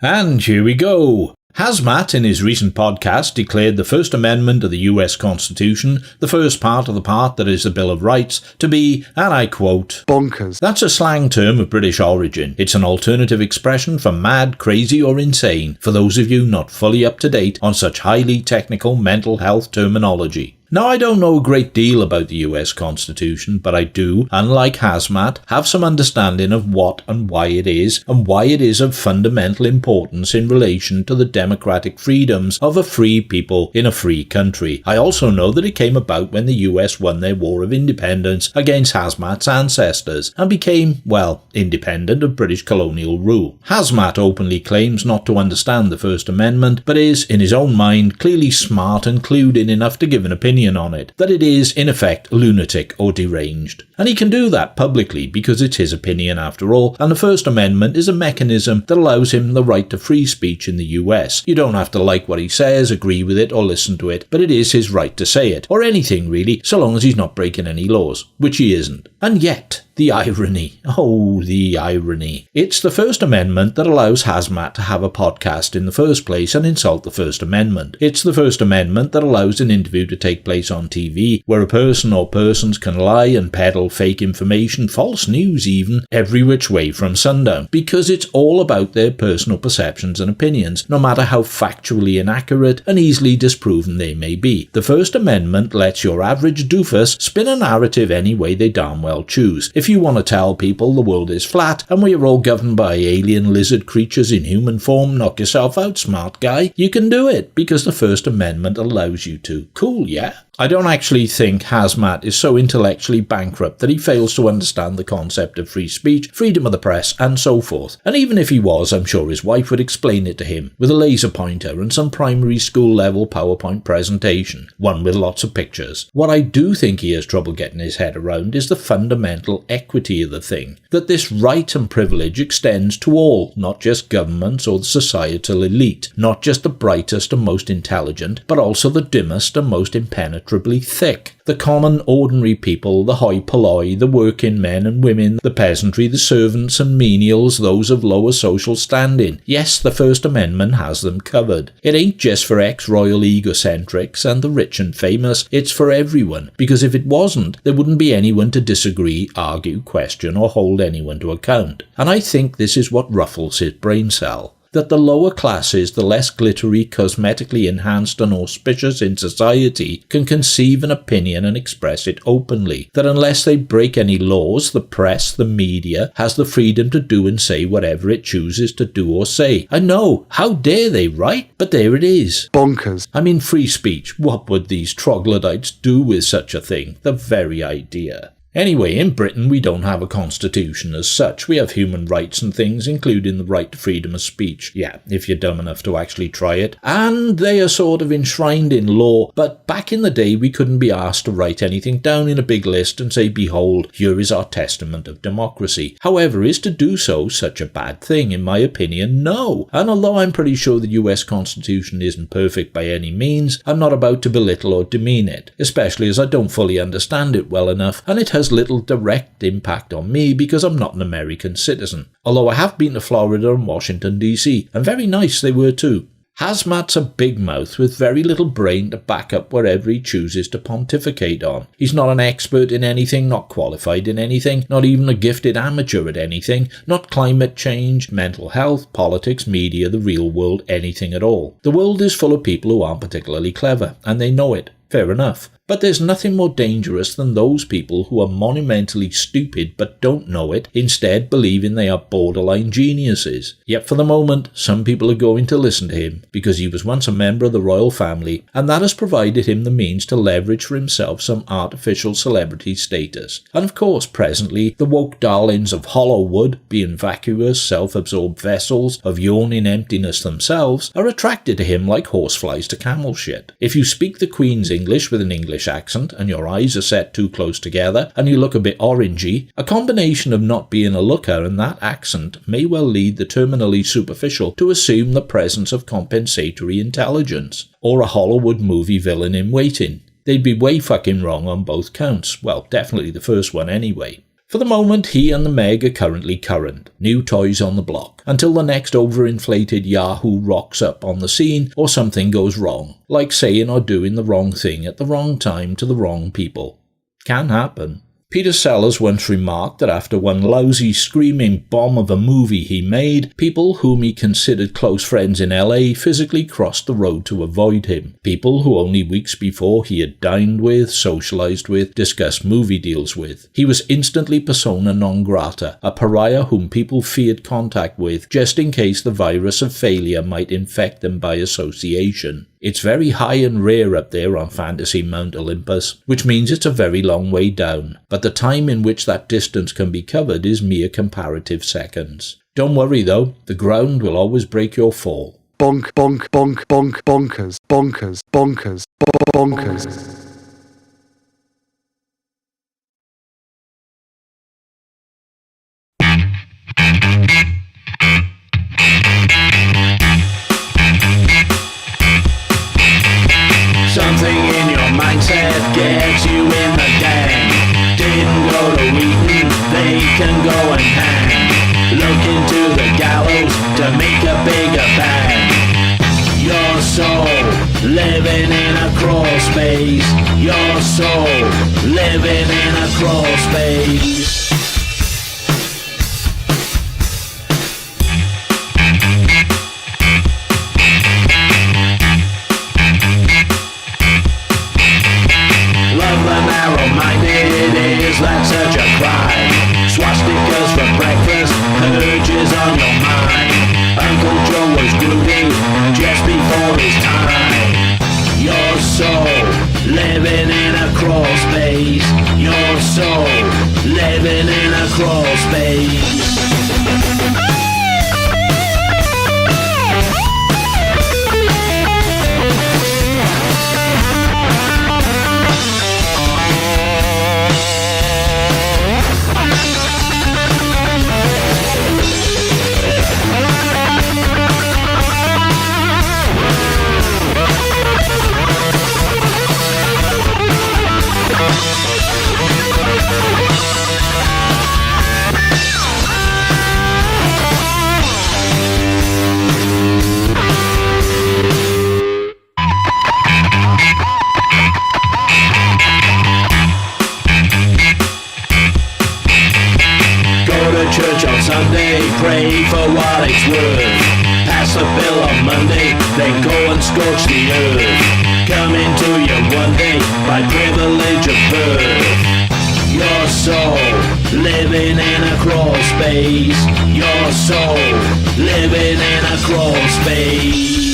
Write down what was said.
And here we go. Hazmat, in his recent podcast, declared the First Amendment of the US Constitution, the first part of the part that is the Bill of Rights, to be, and I quote, bonkers. That's a slang term of British origin. It's an alternative expression for mad, crazy or insane, for those of you not fully up to date on such highly technical mental health terminology. Now, I don't know a great deal about the US Constitution, but I do, unlike Hazmat, have some understanding of what and why it is, and why it is of fundamental importance in relation to the democratic freedoms of a free people in a free country. I also know that it came about when the US won their war of independence against Hazmat's ancestors, and became, well, independent of British colonial rule. Hazmat openly claims not to understand the First Amendment, but is, in his own mind, clearly smart and clued in enough to give an opinion on it, that it is, in effect, lunatic or deranged. And he can do that publicly because it's his opinion after all, and the First Amendment is a mechanism that allows him the right to free speech in the US. You don't have to like what he says, agree with it, or listen to it, but it is his right to say it, or anything really, so long as he's not breaking any laws, which he isn't. And yet, the irony. Oh, the irony. It's the First Amendment that allows Hazmat to have a podcast in the first place and insult the First Amendment. It's the First Amendment that allows an interview to take place on TV, where a person or persons can lie and peddle fake information, false news even, every which way from sundown, because it's all about their personal perceptions and opinions, no matter how factually inaccurate and easily disproven they may be. The First Amendment lets your average doofus spin a narrative any way they darn well choose. If you want to tell people the world is flat and we are all governed by alien lizard creatures in human form, knock yourself out, smart guy. You can do it because the First Amendment allows you to. Cool, yeah? I don't actually think Hazmat is so intellectually bankrupt that he fails to understand the concept of free speech, freedom of the press, and so forth. And even if he was, I'm sure his wife would explain it to him with a laser pointer and some primary school level PowerPoint presentation, one with lots of pictures. What I do think he has trouble getting his head around is the fundamental equity of the thing, that this right and privilege extends to all, not just governments or the societal elite, not just the brightest and most intelligent, but also the dimmest and most impenetrably thick. The common, ordinary people, the hoi polloi, the working men and women, the peasantry, the servants and menials, those of lower social standing. Yes, the First Amendment has them covered. It ain't just for ex-royal egocentrics and the rich and famous, it's for everyone, because if it wasn't, there wouldn't be anyone to disagree, argue, question or hold anyone to account. And I think this is what ruffles his brain cell. That the lower classes, the less glittery, cosmetically enhanced and auspicious in society, can conceive an opinion and express it openly. That unless they break any laws, the press, the media, has the freedom to do and say whatever it chooses to do or say. I know, how dare they, right? But there it is. Bonkers. I mean, free speech. What would these troglodytes do with such a thing? The very idea. Anyway, in Britain we don't have a constitution as such. We have human rights and things, including the right to freedom of speech. Yeah, if you're dumb enough to actually try it. And they are sort of enshrined in law, but back in the day we couldn't be asked to write anything down in a big list and say, behold, here is our testament of democracy. However, is to do so such a bad thing? In my opinion, no. And although I'm pretty sure the US Constitution isn't perfect by any means, I'm not about to belittle or demean it, especially as I don't fully understand it well enough, and it has little direct impact on me because I'm not an American citizen. Although I have been to Florida and Washington DC, and very nice they were too. Hazmat's a big mouth with very little brain to back up whatever he chooses to pontificate on. He's not an expert in anything, not qualified in anything, not even a gifted amateur at anything, not climate change, mental health, politics, media, the real world, anything at all. The world is full of people who aren't particularly clever, and they know it. Fair enough. But there's nothing more dangerous than those people who are monumentally stupid but don't know it, instead believing they are borderline geniuses. Yet for the moment, some people are going to listen to him because he was once a member of the royal family, and that has provided him the means to leverage for himself some artificial celebrity status. And of course, presently, the woke darlings of Hollywood, being vacuous, self-absorbed vessels of yawning emptiness themselves, are attracted to him like horseflies to camel shit. If you speak the Queen's English with an English accent and your eyes are set too close together and you look a bit orangey, a combination of not being a looker and that accent may well lead the terminally superficial to assume the presence of compensatory intelligence, or a Hollywood movie villain in waiting. They'd be way fucking wrong on both counts. Well, definitely the first one anyway. For the moment, he and the Meg are currently current, new toys on the block, until the next overinflated Yahoo rocks up on the scene or something goes wrong, like saying or doing the wrong thing at the wrong time to the wrong people. Can happen. Peter Sellers once remarked that after one lousy screaming bomb of a movie he made, people whom he considered close friends in LA physically crossed the road to avoid him. People who only weeks before he had dined with, socialized with, discussed movie deals with. He was instantly persona non grata, a pariah whom people feared contact with just in case the virus of failure might infect them by association. It's very high and rare up there on Fantasy Mount Olympus, which means it's a very long way down, but the time in which that distance can be covered is mere comparative seconds. Don't worry though, the ground will always break your fall. Bonk, bonk, bonk, bonk, bonkers, bonkers, bonkers, bonkers. Something in your mindset gets you in the gang. Didn't go to Wheaton, they can go and hang. Look into the gallows to make a bigger bang. Your soul living in a crawl space. Your soul living in a crawl space. Is that such a crime? Swastikas for breakfast, urges on your mind. Uncle Joe was groovy just before his time. Your soul living in a crawl space. Your soul living in a crawl space. Sunday, pray for what it's worth. Pass the bill on Monday, then go and scorch the earth. Come into you one day by privilege of birth. Your soul living in a crawl space. Your soul living in a crawl space.